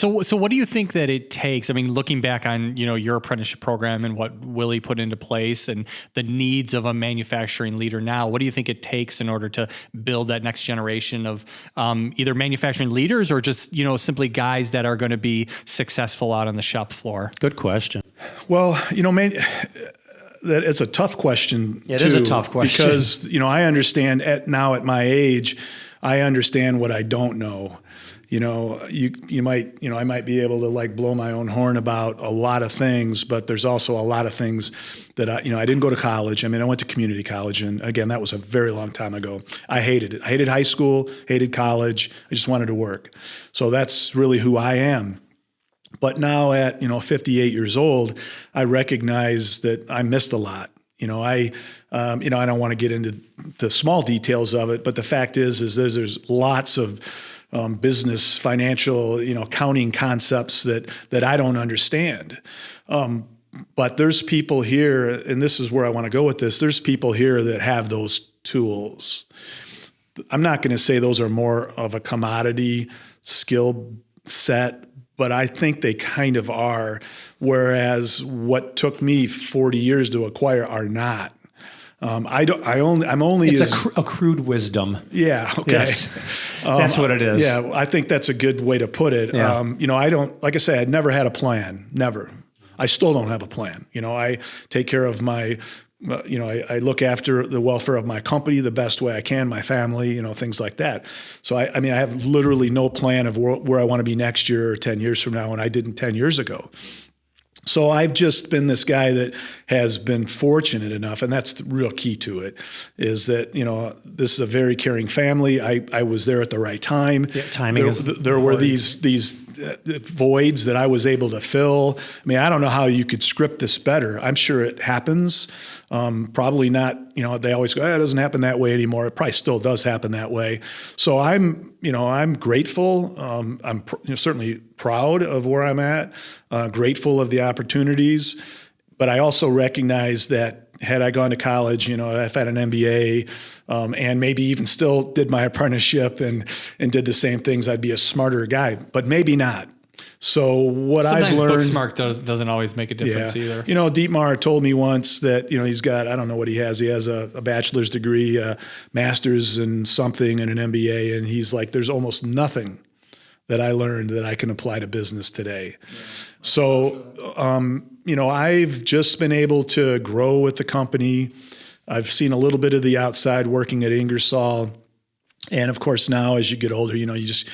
So what do you think that it takes? I mean, looking back on, your apprenticeship program and what Willie put into place and the needs of a manufacturing leader now, what do you think it takes in order to build that next generation of either manufacturing leaders or just, simply guys that are going to be successful out on the shop floor? Good question. Well, that it's a tough question. It is a tough question because, I understand at my age, I understand what I don't know. I might be able to like blow my own horn about a lot of things, but there's also a lot of things that I didn't go to college. I mean, I went to community college, and again, that was a very long time ago. I hated it. I hated high school, hated college. I just wanted to work. So that's really who I am. But now at 58 years old, I recognize that I missed a lot. I don't want to get into the small details of it, but the fact is there's lots of business, financial, accounting concepts that I don't understand. But there's people here, and this is where I want to go with this. There's people here that have those tools. I'm not going to say those are more of a commodity skill set, but I think they kind of are, whereas what took me 40 years to acquire are not. It's a crude wisdom. Yeah. Okay. Yes. That's what it is. Yeah. I think that's a good way to put it. Yeah. Like I say, I'd never had a plan. Never. I still don't have a plan. I take care of my, I look after the welfare of my company the best way I can, my family, things like that. So I have literally no plan of where I want to be next year or 10 years from now, and I didn't 10 years ago. So I've just been this guy that has been fortunate enough, and that's the real key to it, is that, this is a very caring family. I was there at the right time. Yeah, timing there were these voids that I was able to fill. I mean, I don't know how you could script this better. I'm sure it happens. Probably not, they always go, it doesn't happen that way anymore. It probably still does happen that way. So I'm grateful. I'm certainly proud of where I'm at, grateful of the opportunities. But I also recognize that had I gone to college, if I had an MBA and maybe even still did my apprenticeship and did the same things, I'd be a smarter guy, but maybe not. So what Sometimes I've learned, book smart doesn't always make a difference either. Dietmar told me once that, he's got, I don't know what he has. He has a bachelor's degree, a master's in something and an MBA. And he's like, there's almost nothing that I learned that I can apply to business today. Yeah. So, I've just been able to grow with the company. I've seen a little bit of the outside working at Ingersoll. And of course, now as you get older, it's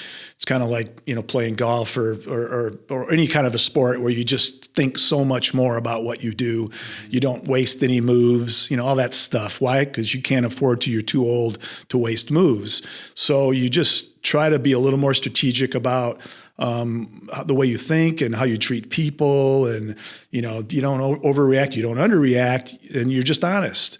kind of like, playing golf or any kind of a sport where you just think so much more about what you do. You don't waste any moves, all that stuff. Why? Because you can't afford to, you're too old to waste moves. So you just try to be a little more strategic about the way you think and how you treat people. And, you don't overreact, you don't underreact, and you're just honest.